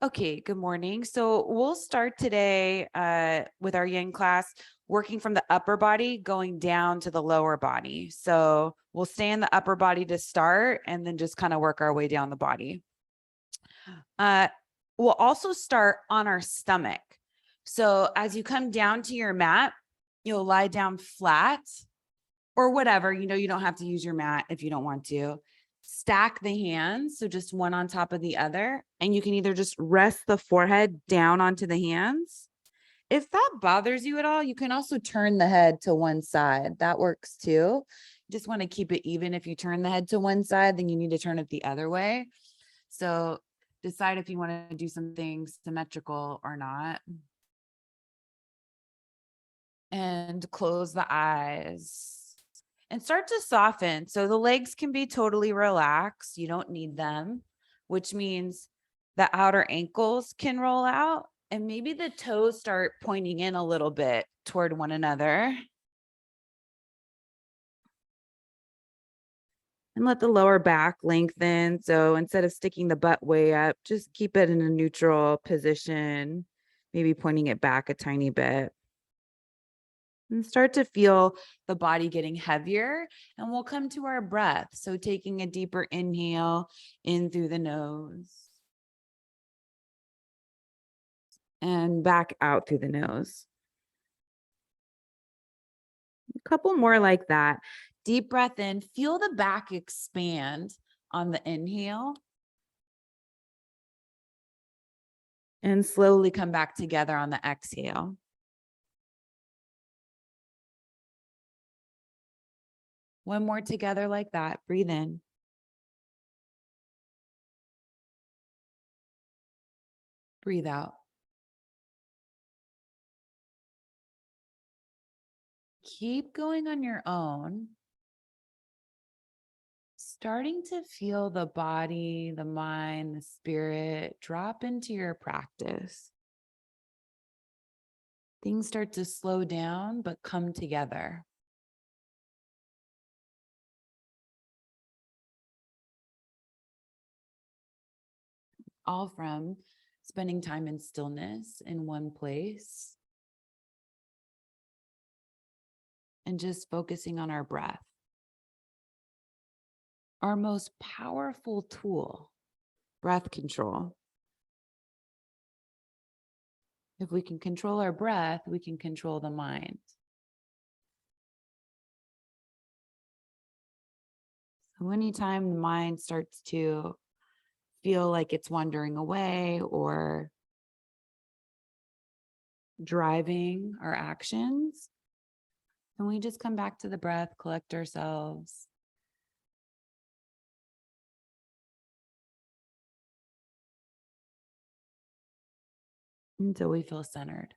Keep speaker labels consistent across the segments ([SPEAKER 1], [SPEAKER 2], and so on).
[SPEAKER 1] Okay, good morning. So we'll start today with our yin class, working from the upper body, going down to the lower body. So we'll stay in the upper body to start and then just kind of work our way down the body. We'll also start on our stomach. So as you come down to your mat, you'll lie down flat or whatever, you don't have to use your mat if you don't want to. Stack the hands, so just one on top of the other, and you can either just rest the forehead down onto the hands. If that bothers you at all, you can also turn the head to one side. That works too. You just want to keep it even. If you turn the head to one side, then you need to turn it the other way. So decide if you want to do something symmetrical or not. And close the eyes. And start to soften. So the legs can be totally relaxed. You don't need them, which means the outer ankles can roll out and maybe the toes start pointing in a little bit toward one another. And let the lower back lengthen. So instead of sticking the butt way up, just keep it in a neutral position, maybe pointing it back a tiny bit. And start to feel the body getting heavier, and we'll come to our breath. So taking a deeper inhale in through the nose and back out through the nose. A couple more like that. Deep breath in, feel the back expand on the inhale. And slowly come back together on the exhale. One more together like that. Breathe in. Breathe out. Keep going on your own. Starting to feel the body, the mind, the spirit drop into your practice. Things start to slow down, but come together. All from spending time in stillness in one place and just focusing on our breath. Our most powerful tool, breath control. If we can control our breath, we can control the mind. So anytime the mind starts to feel like it's wandering away or driving our actions, and we just come back to the breath, collect ourselves. Until we feel centered.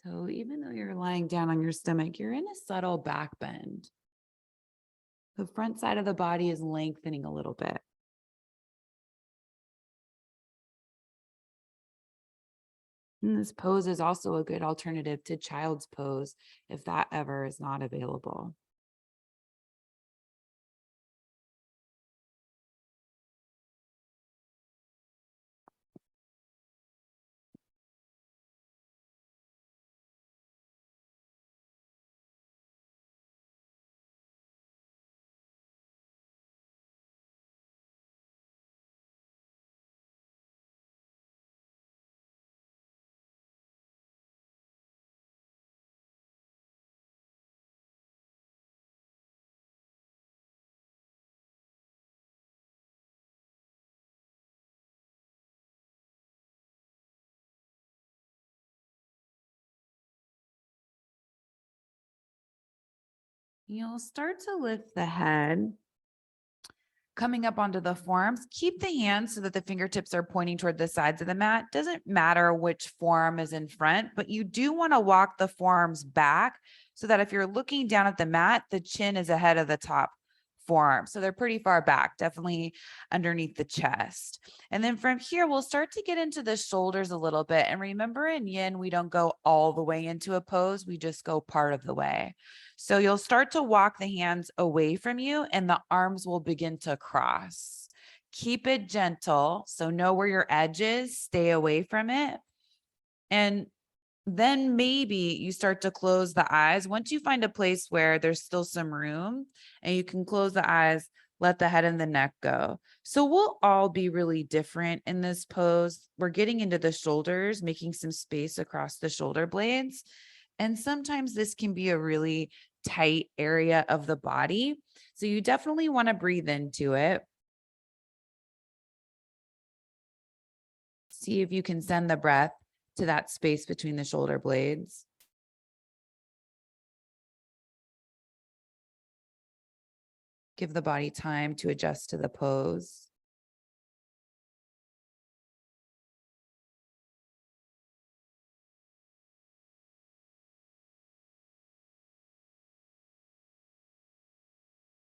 [SPEAKER 1] So even though you're lying down on your stomach, you're in a subtle back bend. The front side of the body is lengthening a little bit. And this pose is also a good alternative to child's pose if that ever is not available. You'll start to lift the head, coming up onto the forearms. Keep the hands so that the fingertips are pointing toward the sides of the mat. Doesn't matter which forearm is in front, but you do want to walk the forearms back so that if you're looking down at the mat, the chin is ahead of the top forearm. So they're pretty far back, definitely underneath the chest. And then from here, we'll start to get into the shoulders a little bit. And remember in yin, we don't go all the way into a pose. We just go part of the way. So you'll start to walk the hands away from you and the arms will begin to cross. Keep it gentle. So know where your edge is, stay away from it. And then maybe you start to close the eyes. Once you find a place where there's still some room and you can close the eyes, let the head and the neck go. So we'll all be really different in this pose. We're getting into the shoulders, making some space across the shoulder blades. And sometimes this can be a really tight area of the body. So you definitely want to breathe into it. See if you can send the breath to that space between the shoulder blades. Give the body time to adjust to the pose.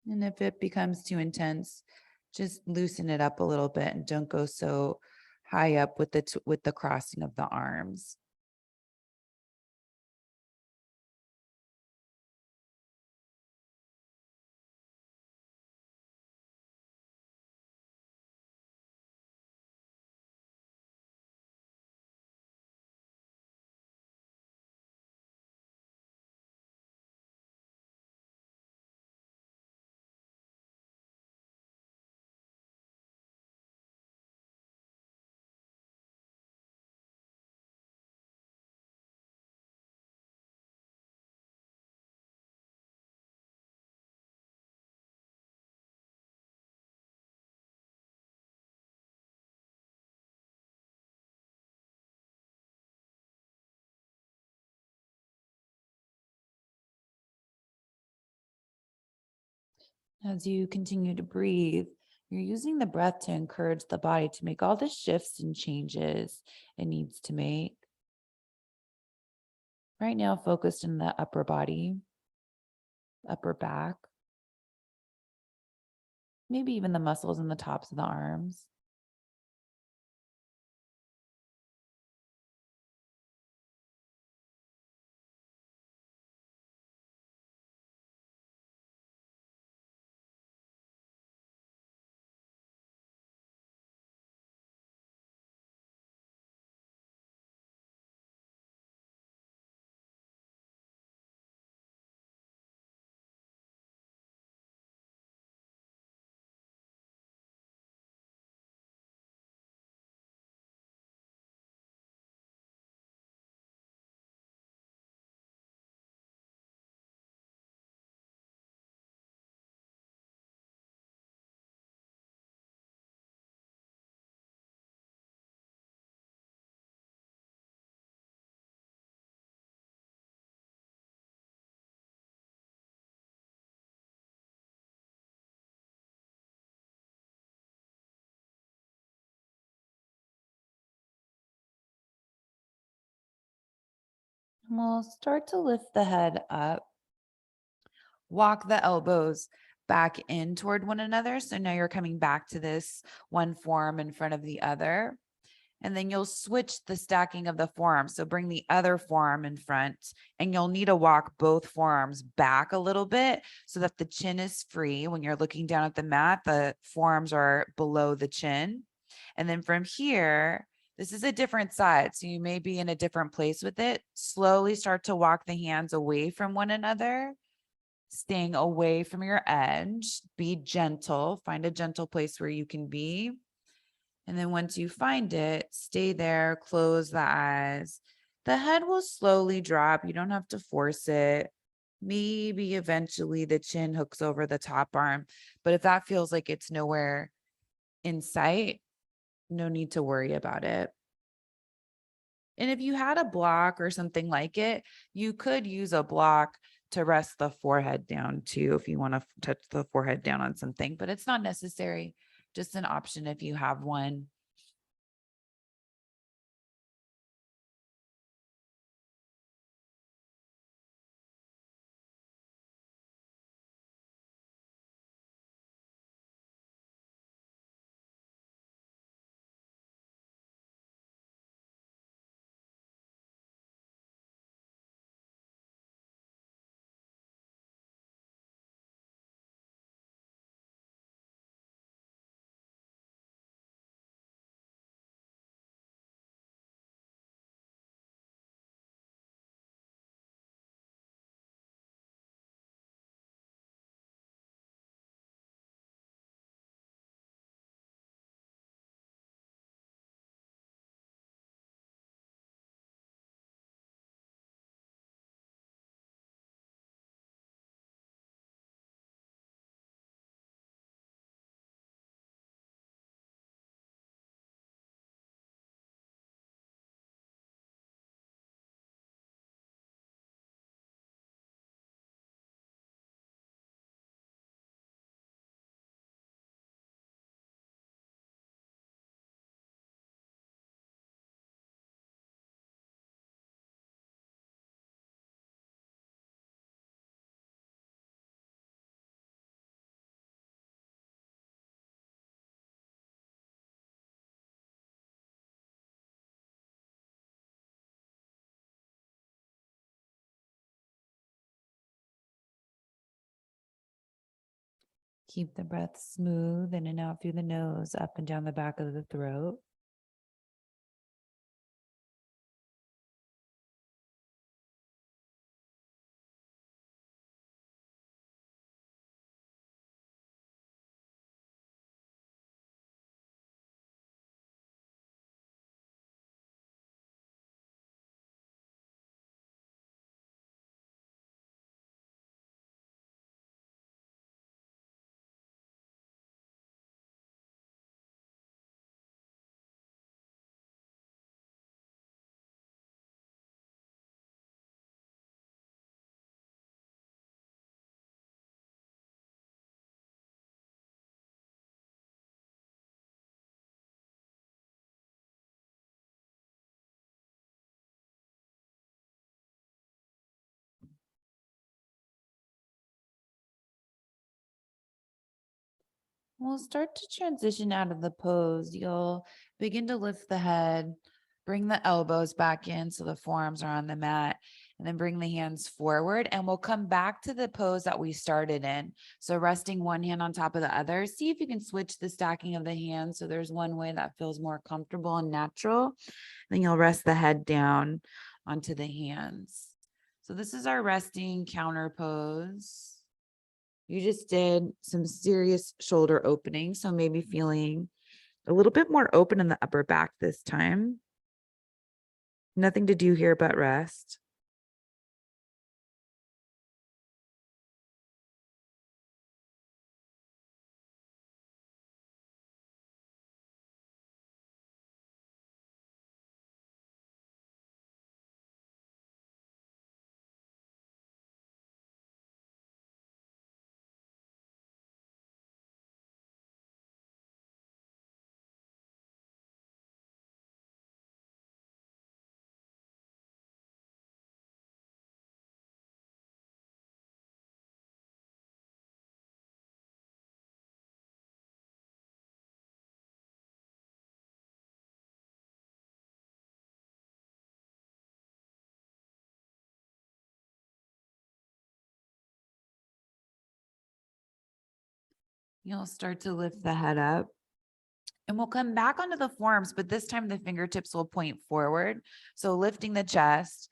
[SPEAKER 1] And if it becomes too intense, just loosen it up a little bit and don't go so high up with the crossing of the arms. As you continue to breathe, you're using the breath to encourage the body to make all the shifts and changes it needs to make. Right now, focused in the upper body, upper back, maybe even the muscles in the tops of the arms. And we'll start to lift the head up. Walk the elbows back in toward one another. So now you're coming back to this one forearm in front of the other. And then you'll switch the stacking of the forearms. So bring the other forearm in front and you'll need to walk both forearms back a little bit so that the chin is free. When you're looking down at the mat, the forearms are below the chin. And then from here, this is a different side. So you may be in a different place with it. Slowly start to walk the hands away from one another, staying away from your edge. Be gentle. Find a gentle place where you can be. And then once you find it, stay there, close the eyes. The head will slowly drop. You don't have to force it. Maybe eventually the chin hooks over the top arm. But if that feels like it's nowhere in sight, no need to worry about it. And if you had a block or something like it, you could use a block to rest the forehead down too, if you want to touch the forehead down on something, but it's not necessary. Just an option if you have one. Keep the breath smooth in and out through the nose, up and down the back of the throat. We'll start to transition out of the pose. You'll begin to lift the head, bring the elbows back in so the forearms are on the mat, and then bring the hands forward. And we'll come back to the pose that we started in. So resting one hand on top of the other. See if you can switch the stacking of the hands. So there's one way that feels more comfortable and natural. Then you'll rest the head down onto the hands. So this is our resting counter pose. You just did some serious shoulder opening. So maybe feeling a little bit more open in the upper back this time. Nothing to do here but rest. You'll start to lift the head up. And we'll come back onto the forearms, but this time the fingertips will point forward. So lifting the chest.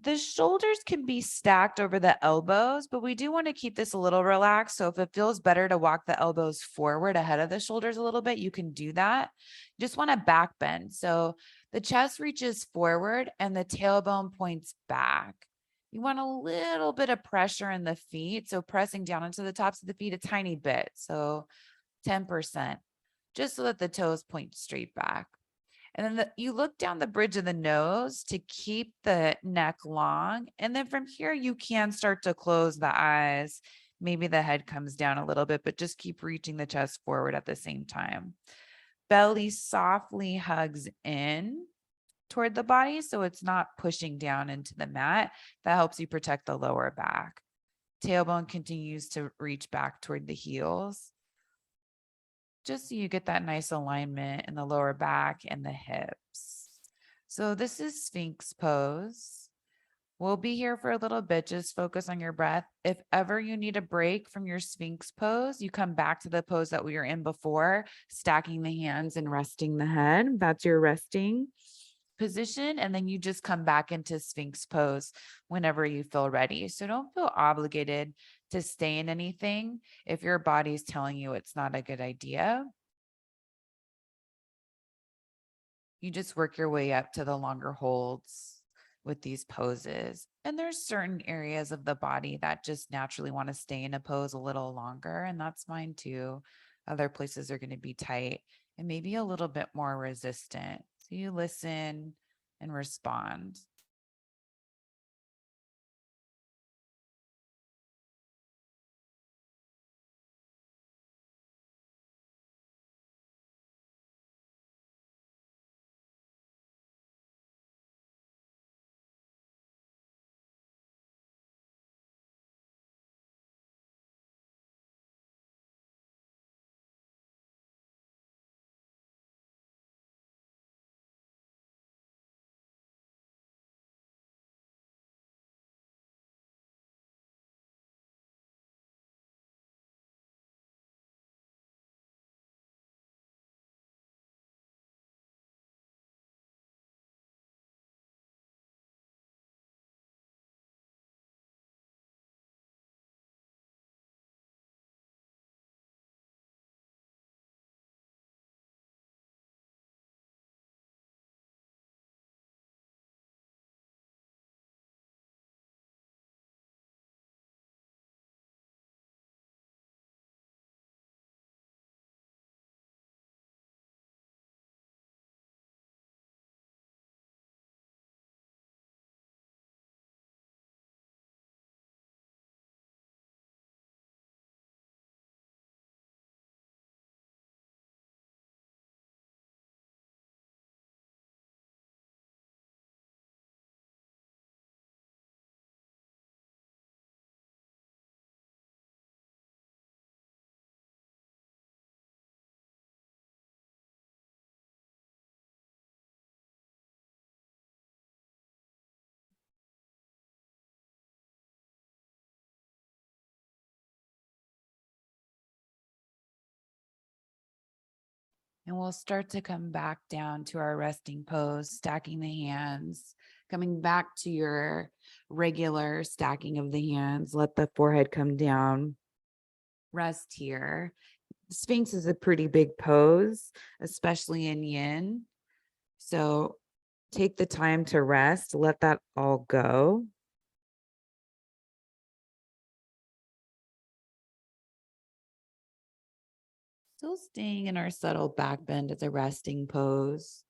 [SPEAKER 1] The shoulders can be stacked over the elbows, but we do want to keep this a little relaxed. So if it feels better to walk the elbows forward ahead of the shoulders a little bit, you can do that. You just want to back bend. So the chest reaches forward and the tailbone points back. You want a little bit of pressure in the feet. So pressing down into the tops of the feet a tiny bit. So 10%, just so that the toes point straight back. And then you look down the bridge of the nose to keep the neck long. And then from here, you can start to close the eyes. Maybe the head comes down a little bit, but just keep reaching the chest forward at the same time. Belly softly hugs in toward the body, so it's not pushing down into the mat. That helps you protect the lower back. Tailbone continues to reach back toward the heels, just so you get that nice alignment in the lower back and the hips. So this is Sphinx pose. We'll be here for a little bit. Just focus on your breath. If ever you need a break from your Sphinx pose, you come back to the pose that we were in before, stacking the hands and resting the head. That's your resting position. And then you just come back into Sphinx pose whenever you feel ready. So don't feel obligated to stay in anything if your body's telling you it's not a good idea. You just work your way up to the longer holds with these poses. And there's certain areas of the body that just naturally want to stay in a pose a little longer, and that's fine too. Other places are going to be tight and maybe a little bit more resistant. So you listen and respond. And we'll start to come back down to our resting pose, stacking the hands, coming back to your regular stacking of the hands. Let the forehead come down. Rest here. Sphinx is a pretty big pose, especially in yin. So take the time to rest, let that all go. Still staying in our subtle back bend as a resting pose.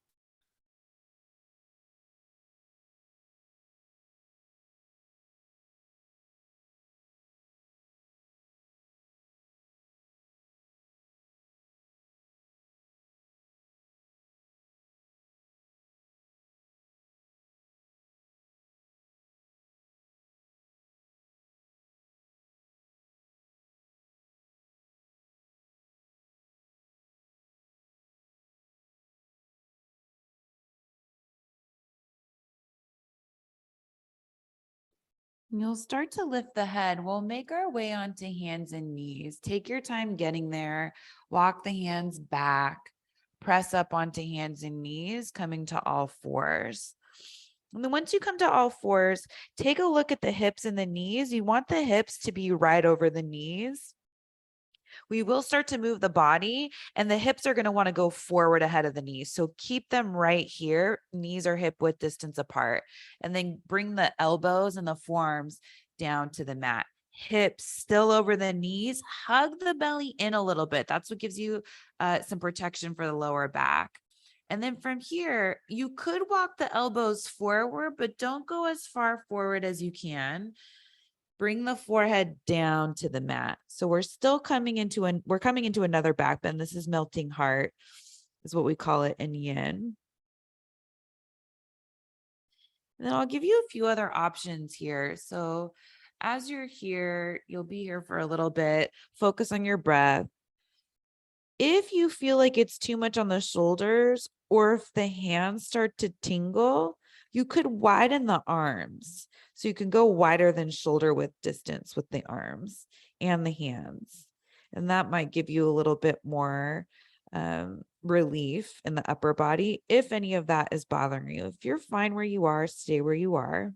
[SPEAKER 1] You'll start to lift the head. We'll make our way onto hands and knees. Take your time getting there. Walk the hands back. Press up onto hands and knees, coming to all fours. And then once you come to all fours, take a look at the hips and the knees. You want the hips to be right over the knees. We will start to move the body, and the hips are going to want to go forward ahead of the knees. So keep them right here. Knees are hip width distance apart. And then bring the elbows and the forearms down to the mat. Hips still over the knees. Hug the belly in a little bit. That's what gives you some protection for the lower back. And then from here, you could walk the elbows forward, but don't go as far forward as you can. Bring the forehead down to the mat. So we're still coming into another back bend. This is melting heart, is what we call it in yin. And then I'll give you a few other options here. So as you're here, you'll be here for a little bit. Focus on your breath. If you feel like it's too much on the shoulders, or if the hands start to tingle, you could widen the arms. So you can go wider than shoulder width distance with the arms and the hands. And that might give you a little bit more relief in the upper body if any of that is bothering you. If you're fine where you are, stay where you are.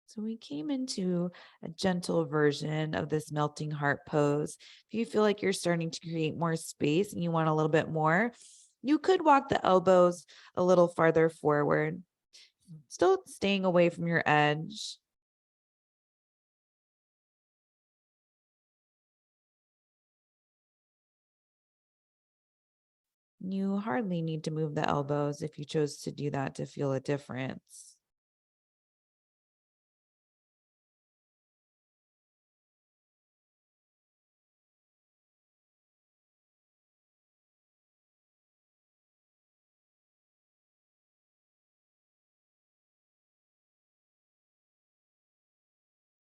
[SPEAKER 1] So we came into a gentle version of this melting heart pose. If you feel like you're starting to create more space and you want a little bit more, you could walk the elbows a little farther forward, still staying away from your edge. You hardly need to move the elbows if you chose to do that to feel a difference.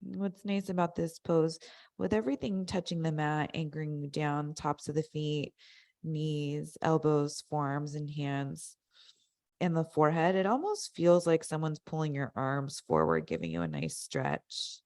[SPEAKER 1] What's nice about this pose, with everything touching the mat, anchoring you down, tops of the feet, knees, elbows, forearms, and hands, in the forehead, it almost feels like someone's pulling your arms forward, giving you a nice stretch.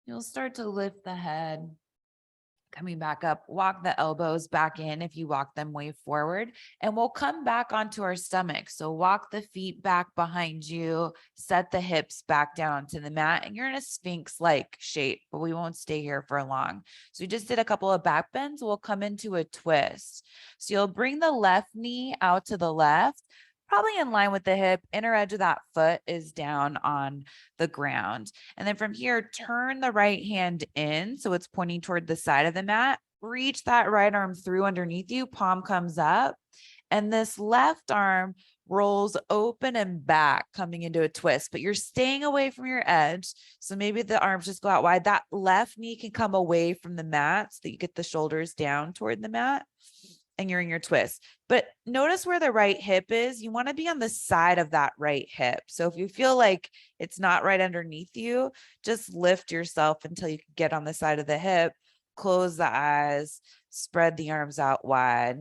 [SPEAKER 1] You'll start to lift the head, coming back up, walk the elbows back in if you walk them way forward, and we'll come back onto our stomach. So walk the feet back behind you, set the hips back down onto the mat, and you're in a Sphinx-like shape, but we won't stay here for long. So we just did a couple of back bends. We'll come into a twist. So you'll bring the left knee out to the left, probably in line with the hip. Inner edge of that foot is down on the ground. And then from here, turn the right hand in so it's pointing toward the side of the mat. Reach that right arm through underneath you, palm comes up. And this left arm rolls open and back, coming into a twist, but you're staying away from your edge. So maybe the arms just go out wide. That left knee can come away from the mat so that you get the shoulders down toward the mat and you're in your twist. But notice where the right hip is. You want to be on the side of that right hip. So if you feel like it's not right underneath you, just lift yourself until you can get on the side of the hip, close the eyes, spread the arms out wide,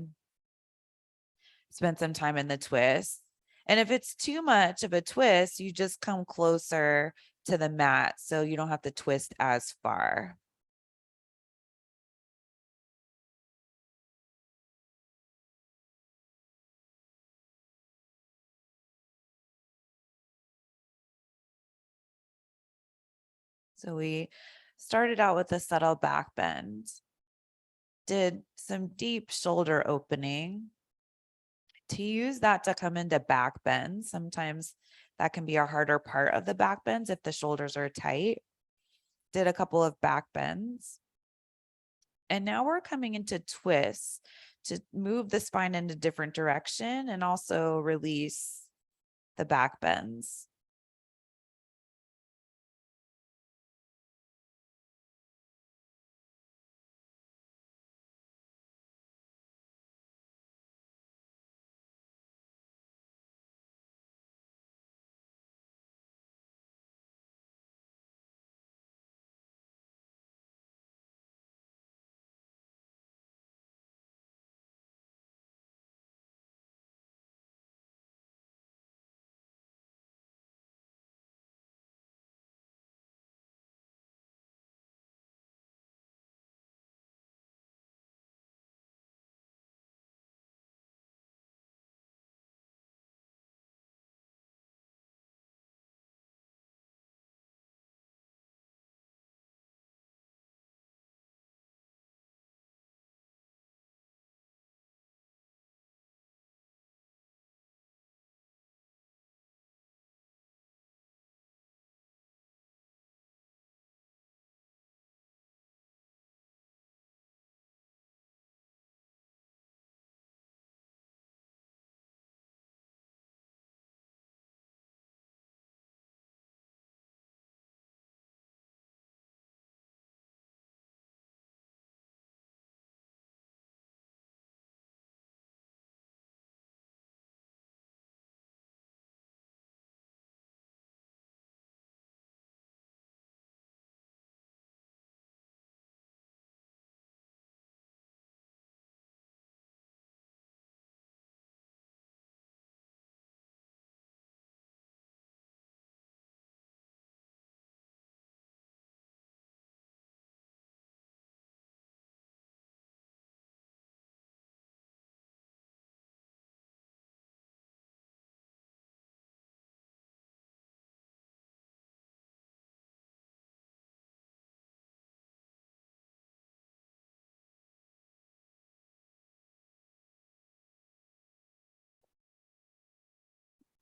[SPEAKER 1] spend some time in the twist. And if it's too much of a twist, you just come closer to the mat so you don't have to twist as far. So we started out with a subtle back bend, did some deep shoulder opening. To use that to come into back bends, sometimes that can be a harder part of the back bends if the shoulders are tight. Did a couple of back bends. And now we're coming into twists to move the spine in a different direction and also release the back bends.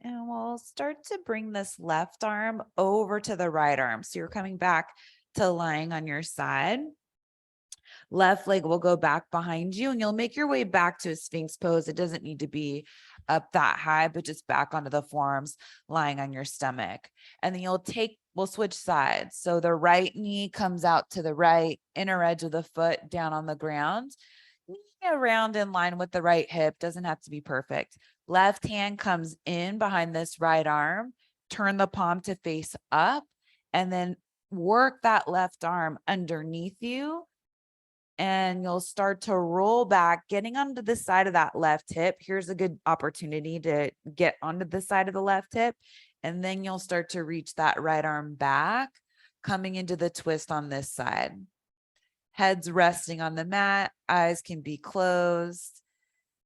[SPEAKER 1] And we'll start to bring this left arm over to the right arm. So you're coming back to lying on your side. Left leg will go back behind you and you'll make your way back to a Sphinx pose. It doesn't need to be up that high, but just back onto the forearms, lying on your stomach. And then we'll switch sides. So the right knee comes out to the right, inner edge of the foot down on the ground. Knee around in line with the right hip, doesn't have to be perfect. Left hand comes in behind this right arm, turn the palm to face up, and then work that left arm underneath you. And you'll start to roll back, getting onto the side of that left hip. Here's a good opportunity to get onto the side of the left hip. And then you'll start to reach that right arm back, coming into the twist on this side. Heads resting on the mat, eyes can be closed.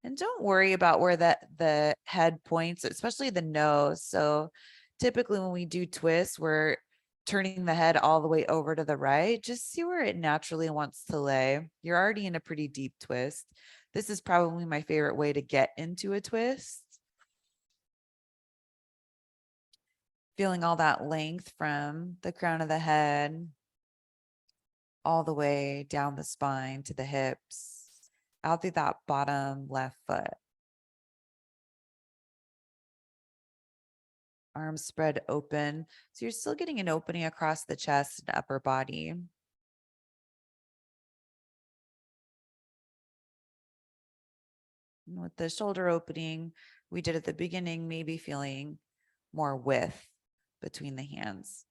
[SPEAKER 1] And don't worry about where the head points, especially the nose. So typically when we do twists, we're turning the head all the way over to the right. Just see where it naturally wants to lay. You're already in a pretty deep twist. This is probably my favorite way to get into a twist. Feeling all that length from the crown of the head all the way down the spine to the hips, out through that bottom left foot. Arms spread open. So you're still getting an opening across the chest and upper body. And with the shoulder opening we did at the beginning, maybe feeling more width between the hands.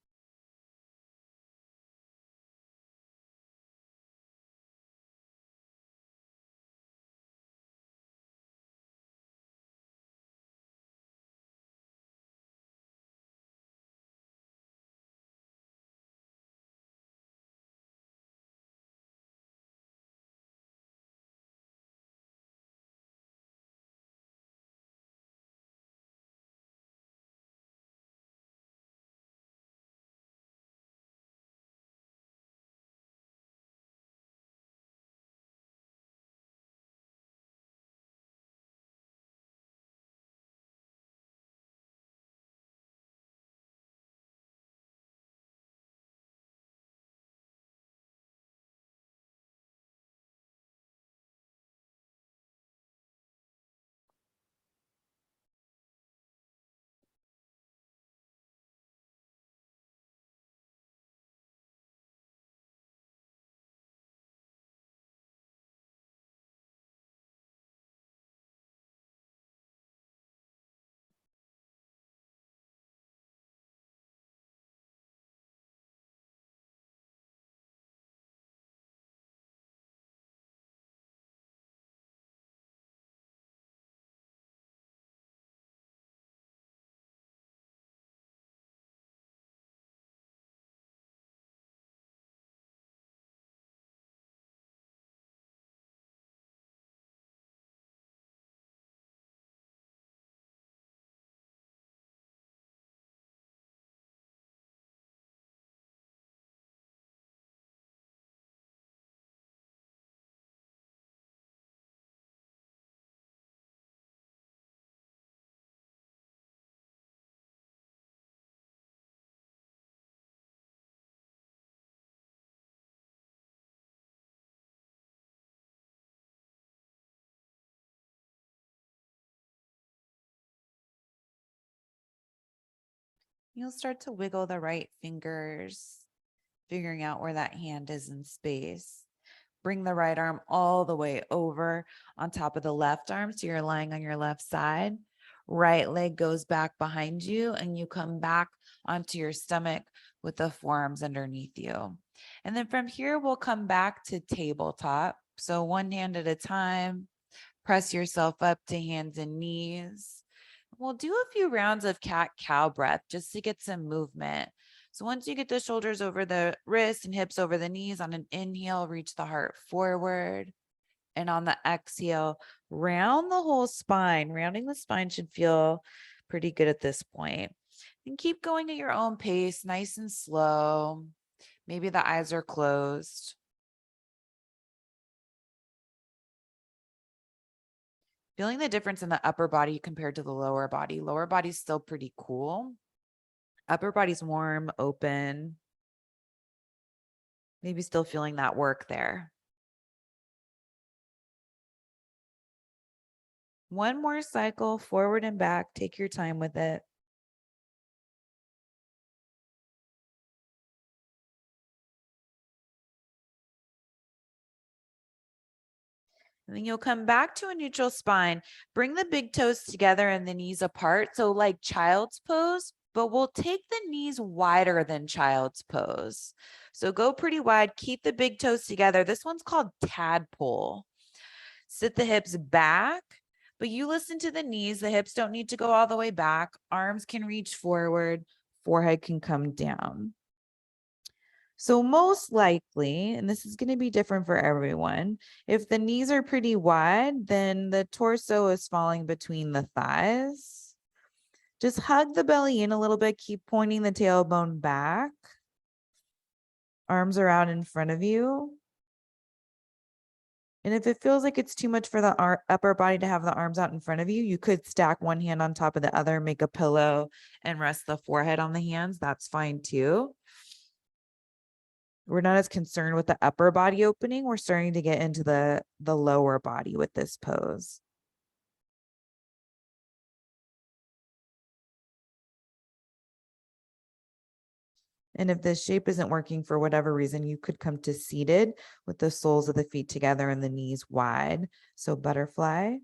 [SPEAKER 1] You'll start to wiggle the right fingers, figuring out where that hand is in space. Bring the right arm all the way over on top of the left arm. So you're lying on your left side. Right leg goes back behind you and you come back onto your stomach with the forearms underneath you. And then from here, we'll come back to tabletop. So one hand at a time, press yourself up to hands and knees. We'll do a few rounds of cat-cow breath just to get some movement. So once you get the shoulders over the wrists and hips over the knees, on an inhale, reach the heart forward. And on the exhale, round the whole spine. Rounding the spine should feel pretty good at this point. And keep going at your own pace, nice and slow. Maybe the eyes are closed. Feeling the difference in the upper body compared to the lower body. Lower body's still pretty cool. Upper body's warm, open. Maybe still feeling that work there. One more cycle, forward and back. Take your time with it. And then you'll come back to a neutral spine. Bring the big toes together and the knees apart. So like child's pose, but we'll take the knees wider than child's pose. So go pretty wide, keep the big toes together. This one's called tadpole. Sit the hips back, but you listen to the knees. The hips don't need to go all the way back. Arms can reach forward, forehead can come down.
[SPEAKER 2] So most likely, and this is going to be different for everyone, if the knees are pretty wide, then the torso is falling between the thighs. Just hug the belly in a little bit. Keep pointing the tailbone back. Arms are out in front of you. And if it feels like it's too much for the upper body to have the arms out in front of you, you could stack one hand on top of the other, make a pillow, and rest the forehead on the hands. That's fine too. We're not as concerned with the upper body opening. We're starting to get into the lower body with this pose. And if this shape isn't working for whatever reason, you could come to seated with the soles of the feet together and the knees wide. So butterfly.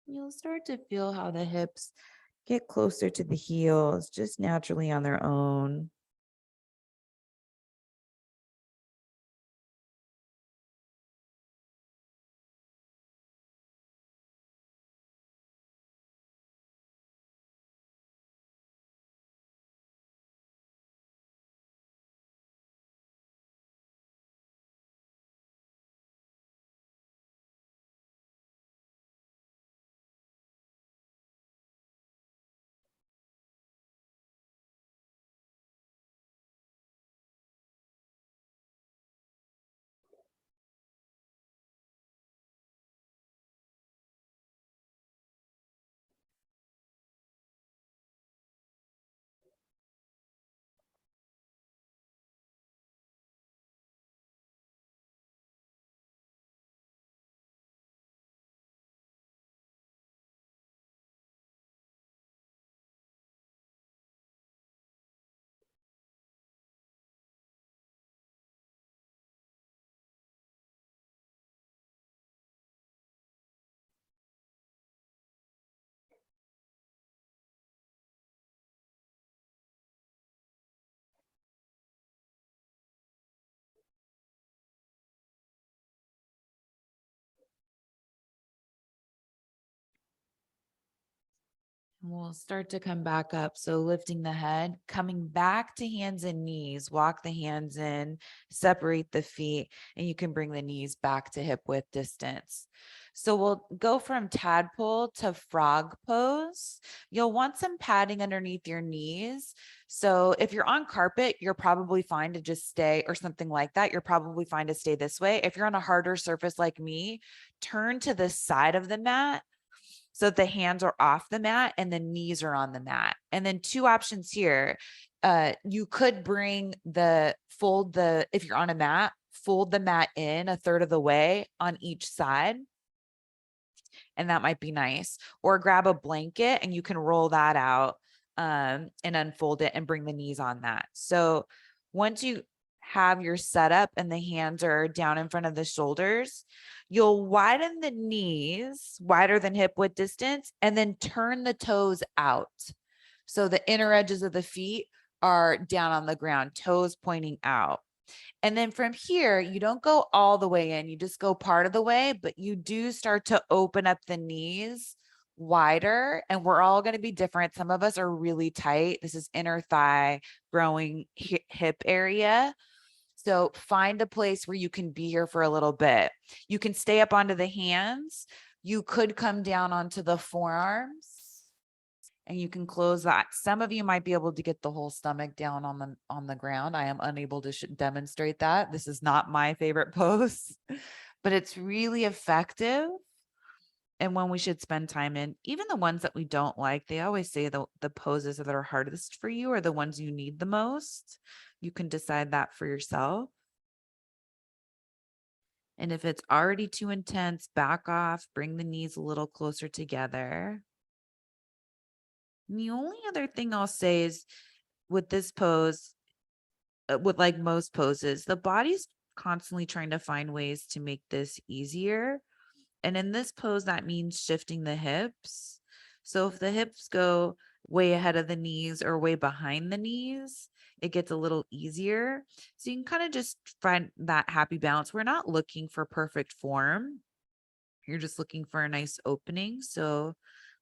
[SPEAKER 2] You'll start to feel how the hips get closer to the heels just naturally on their own. We'll start to come back up. So lifting the head, coming back to hands and knees, walk the hands in, separate the feet, and you can bring the knees back to hip width distance. So we'll go from tadpole to frog pose. You'll want some padding underneath your knees. So if you're on carpet, you're probably fine to just stay, or something like that. You're probably fine to stay this way. If you're on a harder surface like me, turn to the side of the mat so the hands are off the mat and the knees are on the mat. And then two options here. You could if you're on a mat, fold the mat in a third of the way on each side. And that might be nice. Or grab a blanket and you can roll that out and unfold it and bring the knees on that. So once you have your setup and the hands are down in front of the shoulders, you'll widen the knees wider than hip width distance and then turn the toes out. So the inner edges of the feet are down on the ground, toes pointing out. And then from here, you don't go all the way in, you just go part of the way, but you do start to open up the knees wider, and we're all going to be different. Some of us are really tight. This is inner thigh, growing hip area. So find a place where you can be here for a little bit. You can stay up onto the hands. You could come down onto the forearms and you can close that. Some of you might be able to get the whole stomach down on the ground. I am unable to demonstrate that. This is not my favorite pose, but it's really effective. And when we should spend time in, even the ones that we don't like, they always say the poses that are hardest for you are the ones you need the most. You can decide that for yourself. And if it's already too intense, back off, bring the knees a little closer together. And the only other thing I'll say is with this pose, with like most poses, the body's constantly trying to find ways to make this easier. And in this pose, that means shifting the hips. So if the hips go way ahead of the knees or way behind the knees, it gets a little easier. So you can kind of just find that happy balance. We're not looking for perfect form. You're just looking for a nice opening. So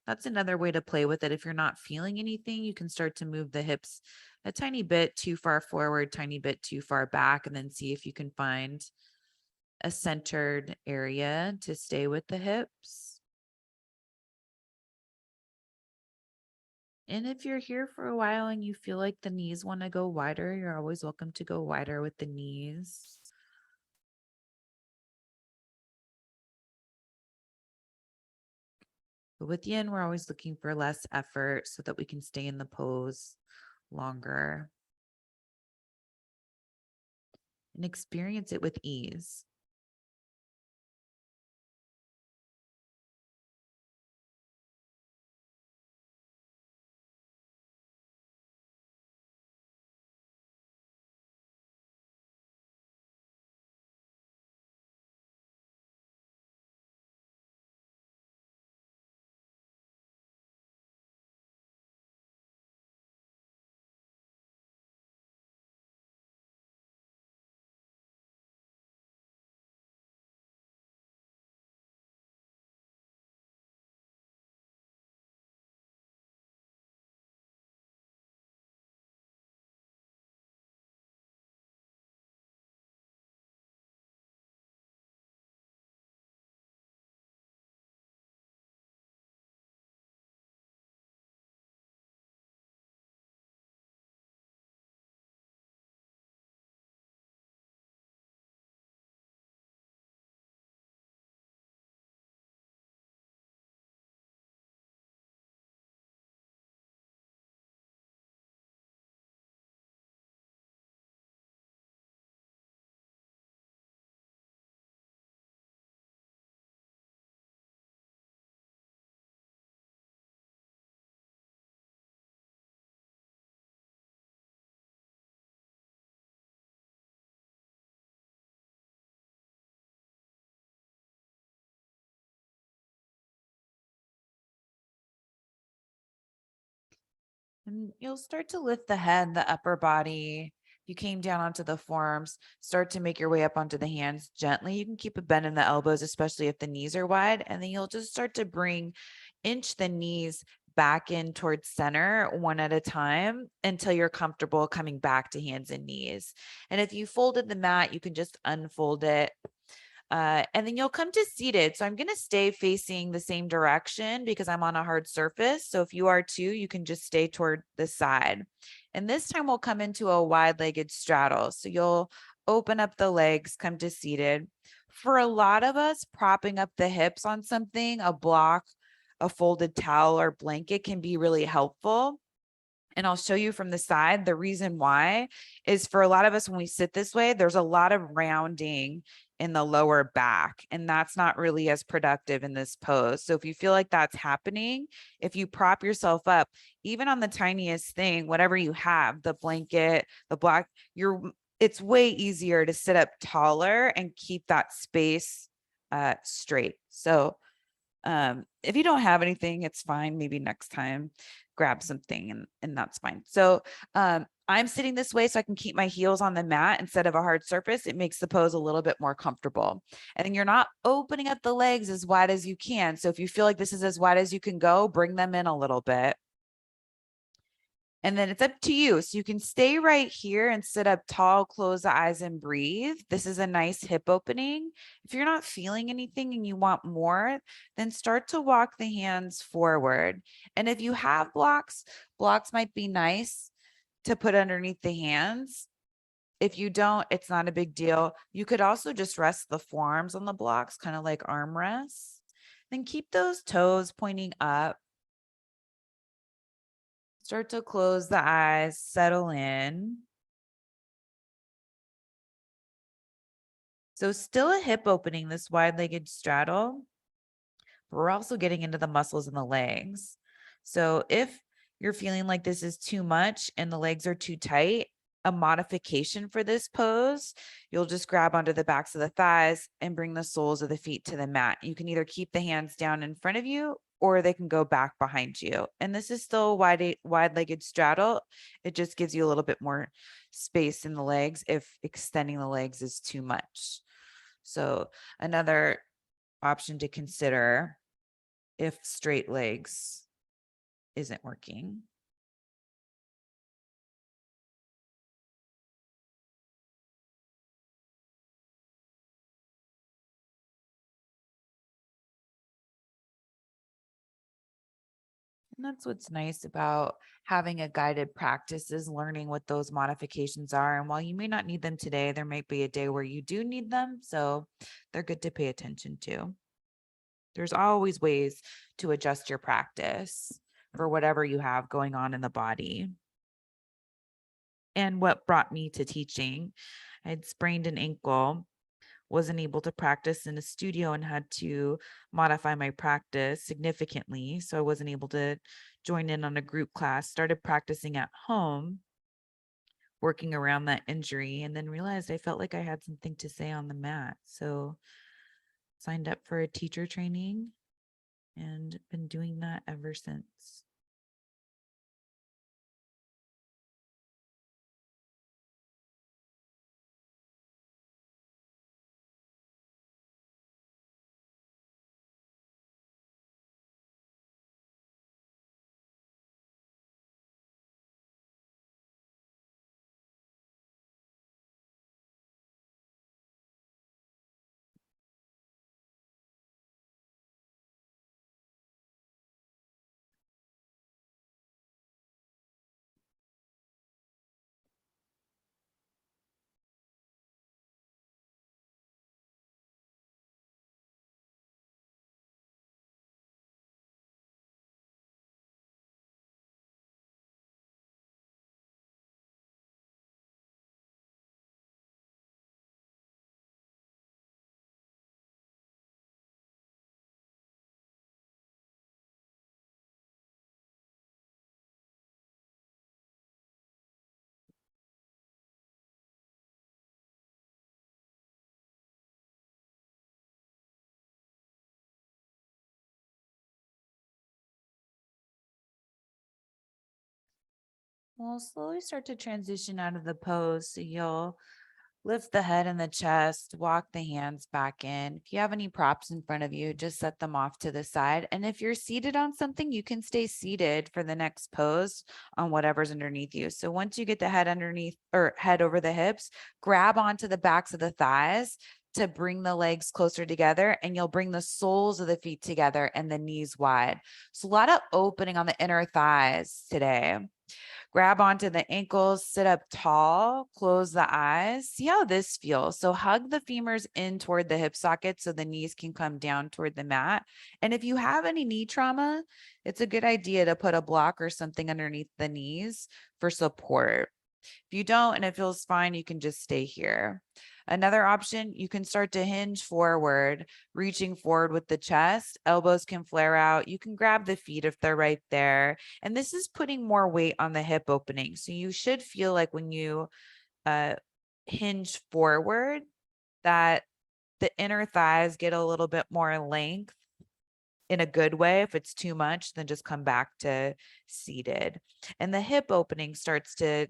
[SPEAKER 2] that's another way to play with it. If you're not feeling anything, you can start to move the hips a tiny bit too far forward, tiny bit too far back, and then see if you can find a centered area to stay with the hips. And if you're here for a while and you feel like the knees want to go wider, you're always welcome to go wider with the knees. But with yin, we're always looking for less effort so that we can stay in the pose longer and experience it with ease. And you'll start to lift the head, the upper body. You came down onto the forearms, start to make your way up onto the hands gently. You can keep a bend in the elbows, especially if the knees are wide. And then you'll just start to inch the knees back in towards center one at a time until you're comfortable coming back to hands and knees. And if you folded the mat, you can just unfold it. And then you'll come to seated. So I'm going to stay facing the same direction because I'm on a hard surface. So if you are too, you can just stay toward the side. And this time we'll come into a wide-legged straddle. So you'll open up the legs, come to seated. For a lot of us, propping up the hips on something, a block, a folded towel or blanket can be really helpful. And I'll show you from the side. The reason why is for a lot of us, when we sit this way, there's a lot of rounding in the lower back, and that's not really as productive in this pose. So if you feel like that's happening, if you prop yourself up, even on the tiniest thing, whatever you have, the blanket, the block, you're it's way easier to sit up taller and keep that space straight. So if you don't have anything, it's fine. Maybe next time grab something and that's fine. So I'm sitting this way so I can keep my heels on the mat instead of a hard surface. It makes the pose a little bit more comfortable. And then you're not opening up the legs as wide as you can. So if you feel like this is as wide as you can go, bring them in a little bit. And then it's up to you. So you can stay right here and sit up tall, close the eyes and breathe. This is a nice hip opening. If you're not feeling anything and you want more, then start to walk the hands forward. And if you have blocks might be nice to put underneath the hands. If you don't, it's not a big deal. You could also just rest the forearms on the blocks, kind of like arm rests. Then keep those toes pointing up. Start to close the eyes, settle in. So still a hip opening, this wide-legged straddle, but we're also getting into the muscles in the legs. So if you're feeling like this is too much and the legs are too tight, a modification for this pose, you'll just grab onto the backs of the thighs and bring the soles of the feet to the mat. You can either keep the hands down in front of you or they can go back behind you. And this is still a wide-legged straddle. It just gives you a little bit more space in the legs if extending the legs is too much. So another option to consider if straight legs isn't working. And that's what's nice about having a guided practice is learning what those modifications are. And while you may not need them today, there might be a day where you do need them. So they're good to pay attention to. There's always ways to adjust your practice for whatever you have going on in the body. And what brought me to teaching, I had sprained an ankle, wasn't able to practice in a studio and had to modify my practice significantly. So I wasn't able to join in on a group class, started practicing at home, working around that injury, and then realized I felt like I had something to say on the mat. So signed up for a teacher training and been doing that ever since. We'll slowly start to transition out of the pose. So you'll lift the head and the chest, walk the hands back in. If you have any props in front of you, just set them off to the side. And if you're seated on something, you can stay seated for the next pose on whatever's underneath you. So once you get the head underneath or head over the hips, grab onto the backs of the thighs to bring the legs closer together, and you'll bring the soles of the feet together and the knees wide. So a lot of opening on the inner thighs today. Grab onto the ankles, sit up tall, close the eyes. See how this feels. So hug the femurs in toward the hip socket so the knees can come down toward the mat. And if you have any knee trauma, it's a good idea to put a block or something underneath the knees for support. If you don't and it feels fine, you can just stay here. Another option, you can start to hinge forward, reaching forward with the chest. Elbows can flare out. You can grab the feet if they're right there. And this is putting more weight on the hip opening. So you should feel like when you hinge forward, that the inner thighs get a little bit more length in a good way. If it's too much, then just come back to seated. And the hip opening starts to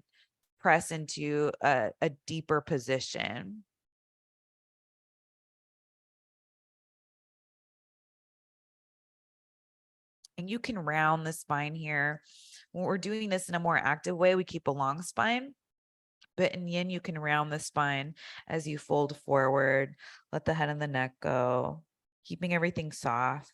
[SPEAKER 2] press into a deeper position. And you can round the spine here. When we're doing this in a more active way, we keep a long spine. But in yin, you can round the spine as you fold forward, let the head and the neck go, keeping everything soft.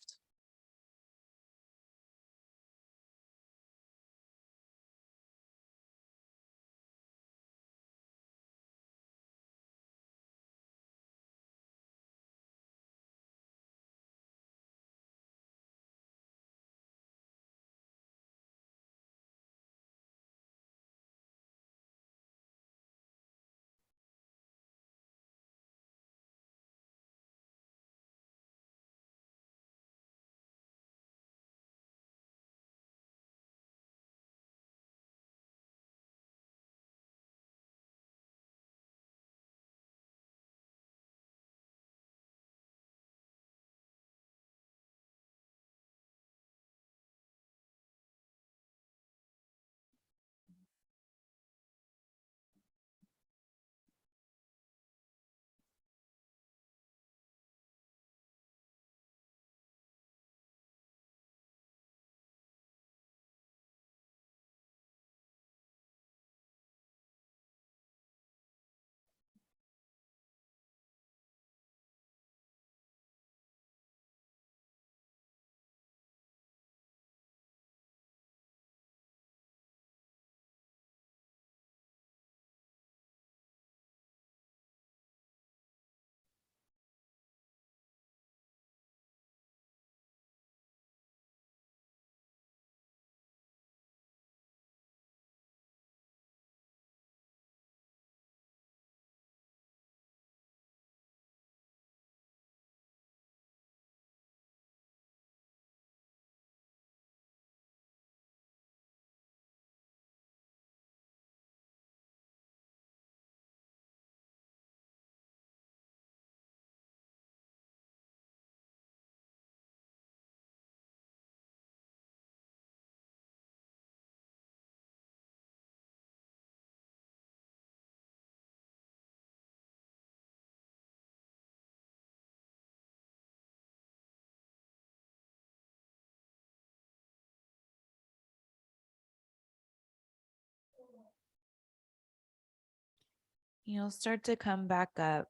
[SPEAKER 2] You'll start to come back up,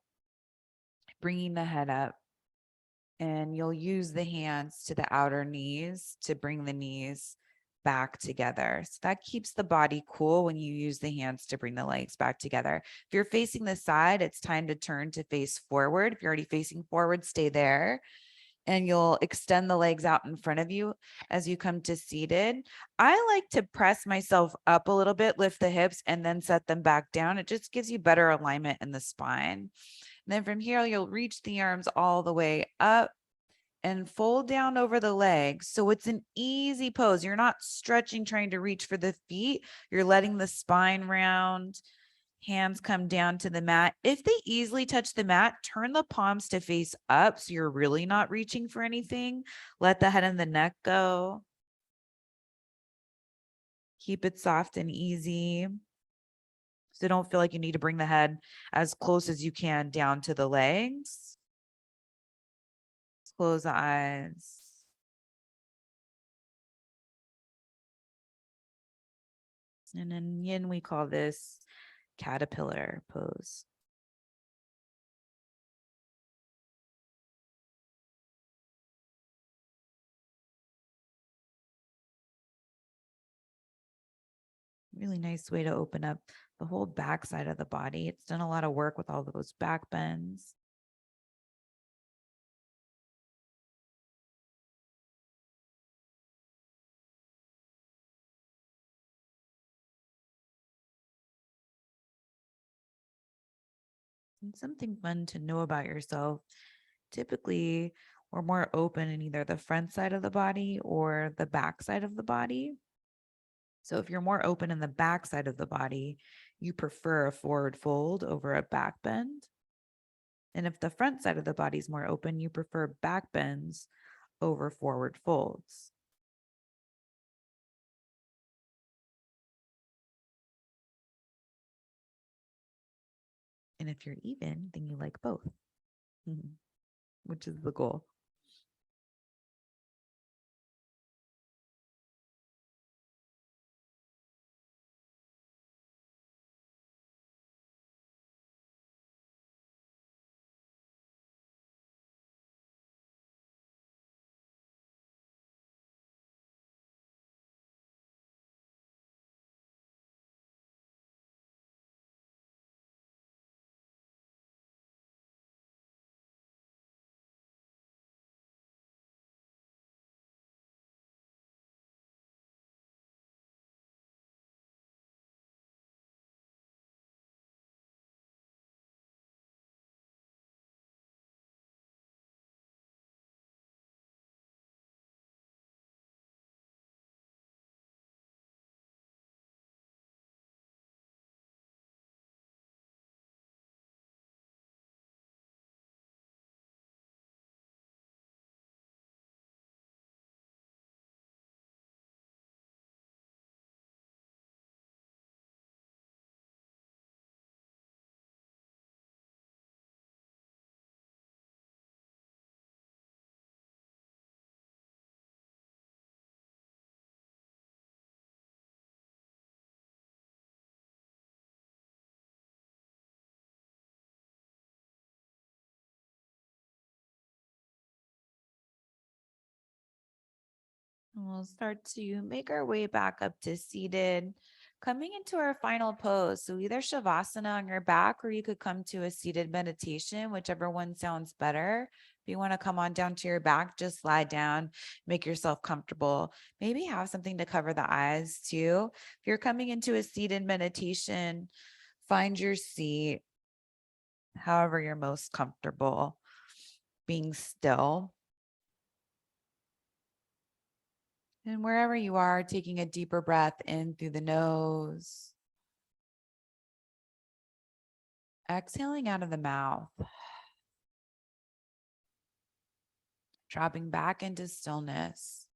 [SPEAKER 2] bringing the head up, and you'll use the hands to the outer knees to bring the knees back together. So that keeps the body cool when you use the hands to bring the legs back together. If you're facing the side, it's time to turn to face forward. If you're already facing forward, stay there. And you'll extend the legs out in front of you as you come to seated. I like to press myself up a little bit, lift the hips, and then set them back down. It just gives you better alignment in the spine. And then from here, you'll reach the arms all the way up and fold down over the legs. So it's an easy pose. You're not stretching, trying to reach for the feet. You're letting the spine round. Hands come down to the mat. If they easily touch the mat, turn the palms to face up so you're really not reaching for anything. Let the head and the neck go. Keep it soft and easy. So don't feel like you need to bring the head as close as you can down to the legs. Close the eyes. And in yin, we call this caterpillar pose. Really nice way to open up the whole back side of the body. It's done a lot of work with all those back bends. And something fun to know about yourself. Typically, we're more open in either the front side of the body or the back side of the body. So if you're more open in the back side of the body, you prefer a forward fold over a back bend. And if the front side of the body is more open, you prefer back bends over forward folds. And if you're even, then you like both, which is the goal. We'll start to make our way back up to seated, coming into our final pose. So either Shavasana on your back, or you could come to a seated meditation, whichever one sounds better. If you want to come on down to your back, just lie down, make yourself comfortable. Maybe have something to cover the eyes too. If you're coming into a seated meditation, find your seat, however you're most comfortable, being still. And wherever you are, taking a deeper breath in through the nose, exhaling out of the mouth, dropping back into stillness.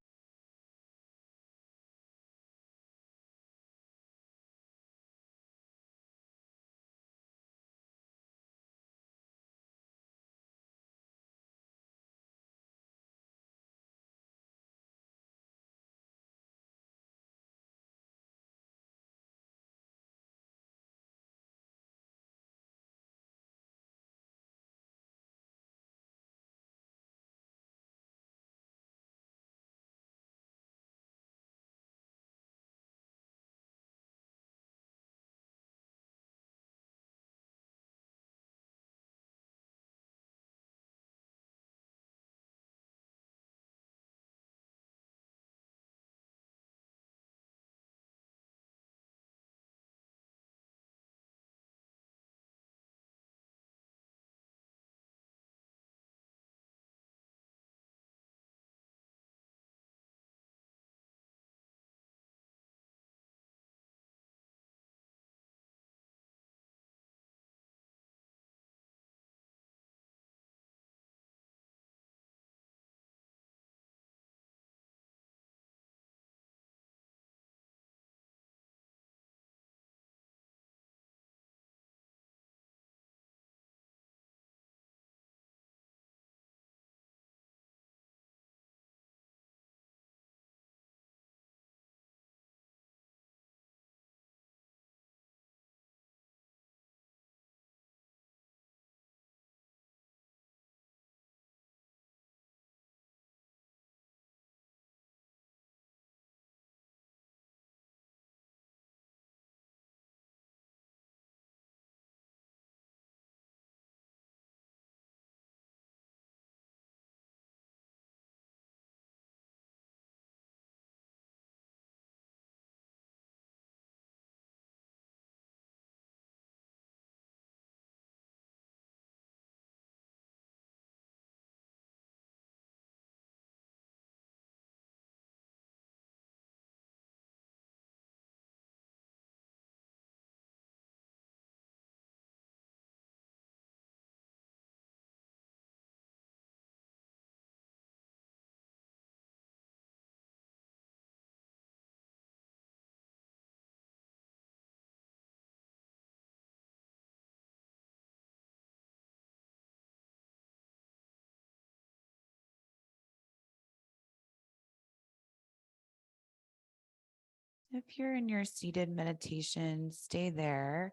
[SPEAKER 2] If you're in your seated meditation, stay there.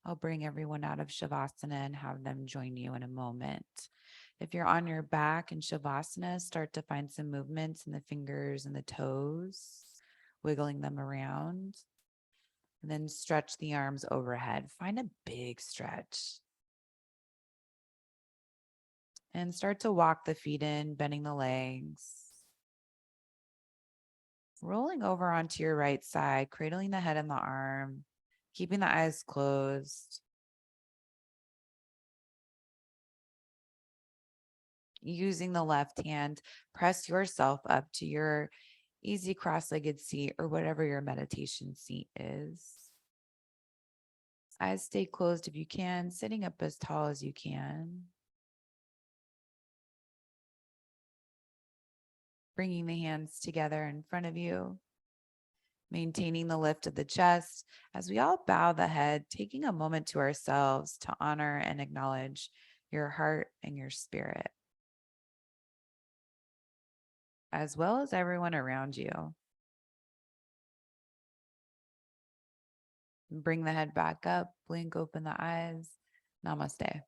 [SPEAKER 2] I'll bring everyone out of Shavasana and have them join you in a moment. If you're on your back in Shavasana, start to find some movements in the fingers and the toes, wiggling them around. And then stretch the arms overhead. Find a big stretch. And start to walk the feet in, bending the legs. Rolling over onto your right side, cradling the head and the arm, keeping the eyes closed. Using the left hand, press yourself up to your easy cross-legged seat or whatever your meditation seat is. Eyes stay closed if you can, sitting up as tall as you can. Bringing the hands together in front of you. Maintaining the lift of the chest as we all bow the head, taking a moment to ourselves to honor and acknowledge your heart and your spirit, as well as everyone around you. Bring the head back up, blink open the eyes. Namaste.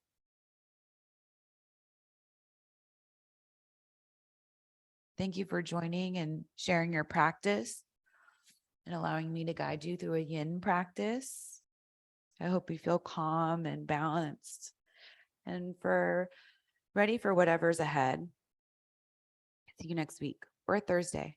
[SPEAKER 2] Thank you for joining and sharing your practice and allowing me to guide you through a yin practice. I hope you feel calm and balanced and ready for whatever's ahead. See you next week or Thursday.